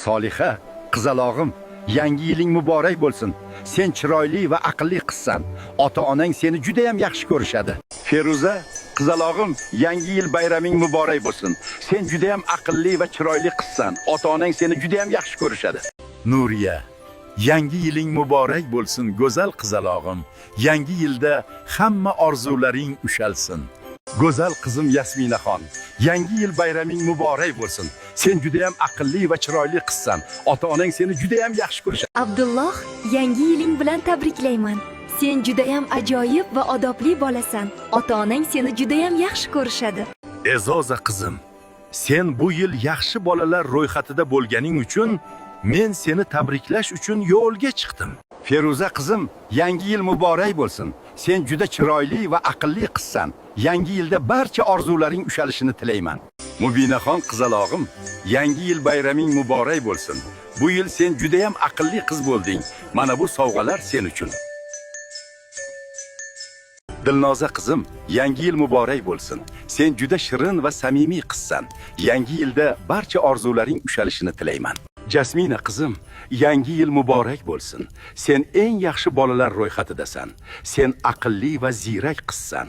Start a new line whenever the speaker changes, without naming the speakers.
Soliha, qizalog'im, yangi yiling muborak bo'lsin. Sen chiroyli va aqlli qizsan. Ota-onang seni juda ham yaxshi ko'rishadi. Feruza, qizalog'im, yangi yil bayraming muborak bo'lsin. Sen juda ham aqlli va chiroyli qizsan. Ota-onang seni juda ham yaxshi ko'rishadi. Nuriya, yangi yiling muborak bo'lsin, go'zal qizalog'im. Yangi yilda hamma orzularing ushalsin. Go'zal qizim Yasminaxon, yangi yil bayraming muborak bo'lsin. Sen juda ham aqlli va chiroyli qizsan. Ota-onang seni juda ham yaxshi ko'rishadi.
Abdulloh, yangi yiling bilan tabriklayman. Sen juda ham ajoyib va odobli bolasan. Ota-onang seni juda ham yaxshi ko'rishadi.
Ezoza qizim, sen bu yil yaxshi bolalar ro'yxatida bo'lganing uchun men seni tabriklash uchun yo'lga chiqdim. Feruza qizim, yangi yil muborak bo'lsin. Sen juda chiroyli va aqlli qizsan. Yangi yilda barcha orzularing ushalishini tilayman. Mubinaxon qizalog'im, yangi yil bayraming muborak bo'lsin. Bu yil sen juda ham aqlli qiz bo'lding. Mana bu sovg'alar sen uchun. Dilnoza qizim, yangi yil muborak bo'lsin. Sen juda shirin va samimiy qizsan. Yangi yilda barcha orzularing ushalishini tilayman. Jasmina qizim, yangi yil muborak bo'lsin. Sen eng yaxshi bolalar ro'yxatidasan. Sen aqlli va ziyrak qizsan.